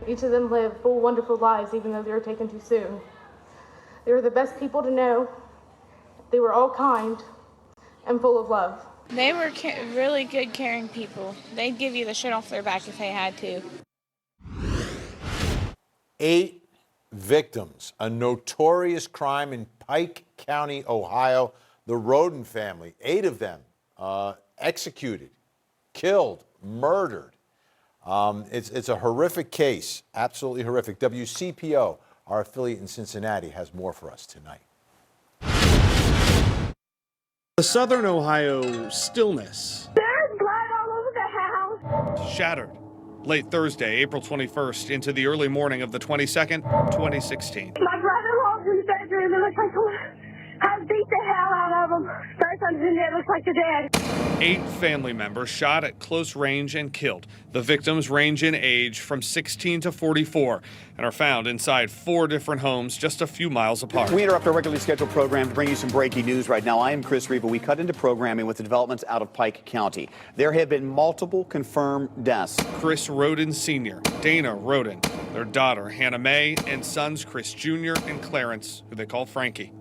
Each of them lived full, wonderful lives, even though they were taken too soon. They were the best people to know. They were all kind and full of love. They were really good, caring people. They'd give you the shit off their back if they had to. 8 victims, a notorious crime in Pike County, Ohio. The Roden family, 8 of them executed, killed, murdered. It's a horrific case, absolutely horrific. WCPO, our affiliate in Cincinnati, has more for us tonight. The Southern Ohio stillness. There's blood all over the house. Shattered late Thursday, April 21st, into the early morning of the 22nd, 2016. My brother-in-law's in the bedroom. It looks like I beat the hell out of him. First one's in there, looks like they're dead. 8 family members shot at close range and killed. The victims range in age from 16 to 44 and are found inside 4 different homes just a few miles apart. We interrupt our regularly scheduled program to bring you some breaking news right now. I am Chris Reva. We cut into programming with the developments out of Pike County. There have been multiple confirmed deaths. Chris Roden Sr., Dana Roden, their daughter Hannah Mae, and sons Chris Jr. and Clarence, who they call Frankie.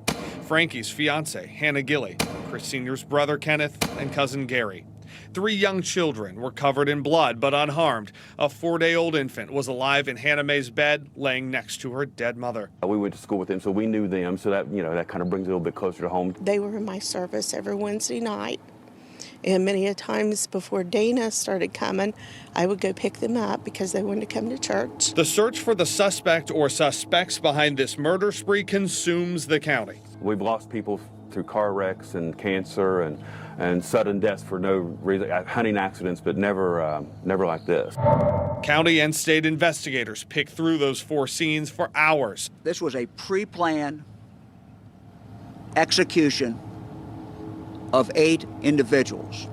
Frankie's fiance, Hannah Gilley, Chris Sr.'s brother, Kenneth, and cousin Gary. 3 young children were covered in blood but unharmed. A 4-day-old infant was alive in Hannah Mae's bed, laying next to her dead mother. We went to school with them, so we knew them, so that, that kind of brings it a little bit closer to home. They were in my service every Wednesday night. And many a times before Dana started coming, I would go pick them up because they wanted to come to church. The search for the suspect or suspects behind this murder spree consumes the county. We've lost people through car wrecks and cancer and sudden deaths for no reason, hunting accidents, but never like this. County and state investigators picked through those 4 scenes for hours. This was a pre-planned execution of 8 individuals.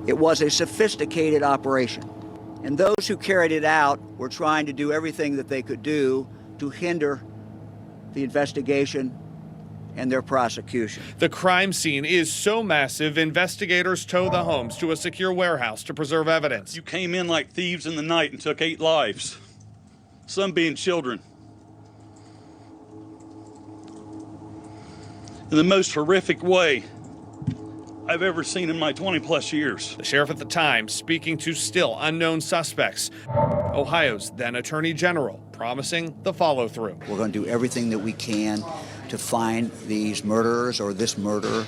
It was a sophisticated operation, and those who carried it out were trying to do everything that they could do to hinder the investigation and their prosecution. The crime scene is so massive, investigators tow the homes to a secure warehouse to preserve evidence. You came in like thieves in the night and took 8 lives, some being children. In the most horrific way I've ever seen in my 20-plus years. The sheriff at the time speaking to still unknown suspects. Ohio's then Attorney General promising the follow-through. We're going to do everything that we can to find these murderers or this murderer,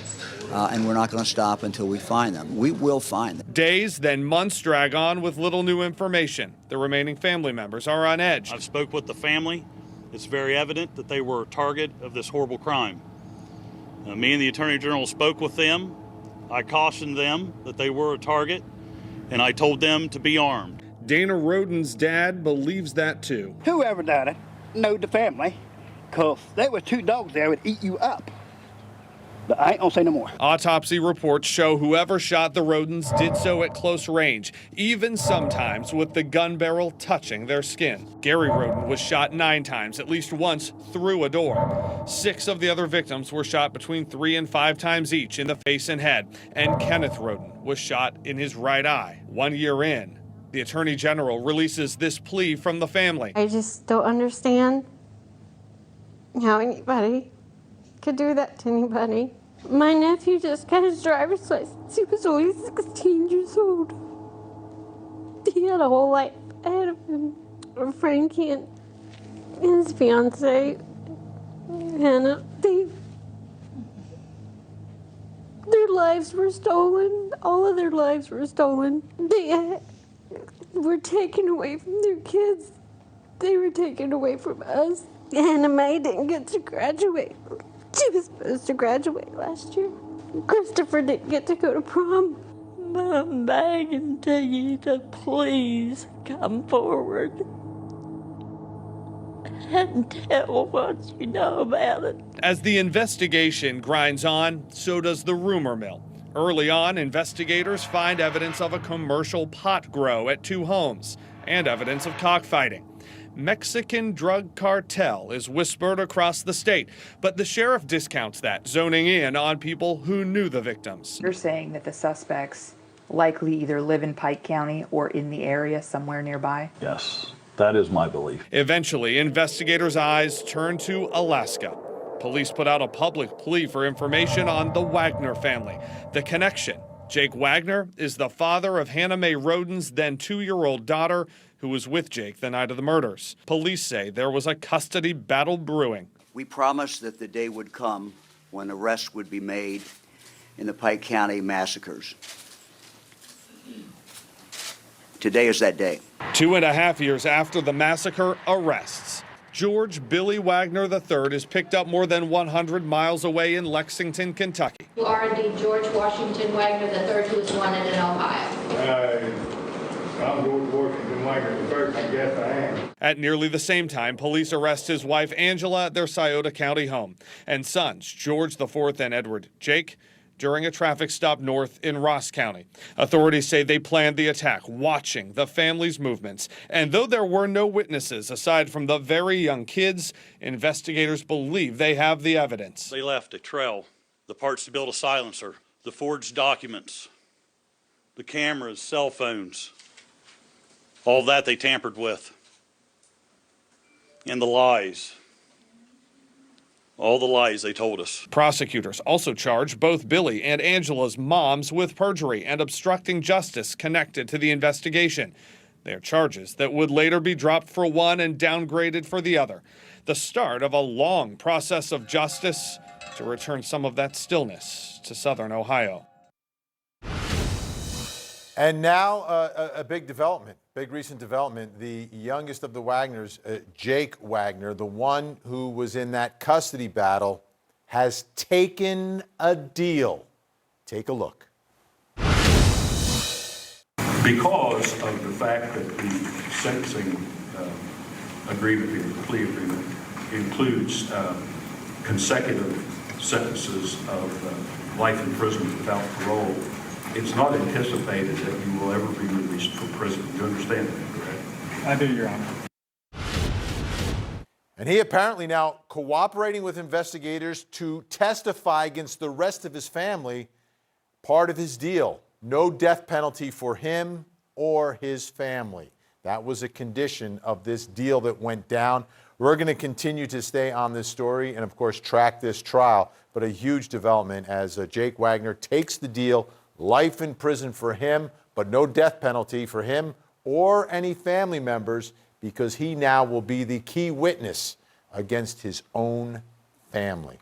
and we're not going to stop until we find them. We will find them. Days, then months drag on with little new information. The remaining family members are on edge. I've spoke with the family. It's very evident that they were a target of this horrible crime. Me and the Attorney General spoke with them. I cautioned them that they were a target, and I told them to be armed. Dana Roden's dad believes that too. Whoever done it knowed the family, because there were 2 dogs there that would eat you up. But I ain't gonna say no more. Autopsy reports show whoever shot the Rodens did so at close range, even sometimes with the gun barrel touching their skin. Gary Roden was shot 9 times, at least once through a door. 6 of the other victims were shot between 3 and 5 times each in the face and head. And Kenneth Roden was shot in his right eye. 1 year in, the Attorney General releases this plea from the family. I just don't understand how anybody could do that to anybody. My nephew just got his driver's license. He was only 16 years old. He had a whole life ahead of him. Frankie and his fiance, Hannah, their lives were stolen. All of their lives were stolen. They were taken away from their kids. They were taken away from us. Hannah Mae didn't get to graduate. She was supposed to graduate last year. Christopher didn't get to go to prom. I'm begging to you to please come forward and tell what you know about it. As the investigation grinds on, so does the rumor mill. Early on, investigators find evidence of a commercial pot grow at 2 homes and evidence of cockfighting. Mexican drug cartel is whispered across the state, but the sheriff discounts that, zoning in on people who knew the victims. You're saying that the suspects likely either live in Pike County or in the area somewhere nearby? Yes. That is my belief. Eventually, investigators' eyes turned to Alaska. Police put out a public plea for information on the Wagner family. The connection: Jake Wagner is the father of Hannah Mae Roden's then 2-year-old daughter, who was with Jake the night of the murders. Police say there was a custody battle brewing. We promised that the day would come when arrests would be made in the Pike County massacres. Today is that day. 2.5 years after the massacre, arrests. George Billy Wagner III is picked up more than 100 miles away in Lexington, Kentucky. You are indeed George Washington Wagner III, who was wanted in Ohio. I'm George Washington Wagner III, I guess I am. At nearly the same time, police arrest his wife Angela at their Scioto County home, and sons George IV and Edward Jake during a traffic stop north in Ross County. Authorities say they planned the attack, watching the family's movements. And though there were no witnesses aside from the very young kids, investigators believe they have the evidence. They left a trail, the parts to build a silencer, the forged documents, the cameras, cell phones, all that they tampered with, and the lies. All the lies they told us. Prosecutors also charged both Billy and Angela's moms with perjury and obstructing justice connected to the investigation. They are charges that would later be dropped for one and downgraded for the other. The start of a long process of justice to return some of that stillness to Southern Ohio. And now a big development, big recent development. The youngest of the Wagners, Jake Wagner, the one who was in that custody battle, has taken a deal. Take a look. Because of the fact that the sentencing agreement, the plea agreement, includes consecutive sentences of life in prison without parole, it's not anticipated that you will ever be released from prison. You understand that, correct? I do, Your Honor. And he apparently now cooperating with investigators to testify against the rest of his family. Part of his deal, no death penalty for him or his family. That was a condition of this deal that went down. We're going to continue to stay on this story and, of course, track this trial. But a huge development as Jake Wagner takes the deal. Life in prison for him, but no death penalty for him or any family members, because he now will be the key witness against his own family.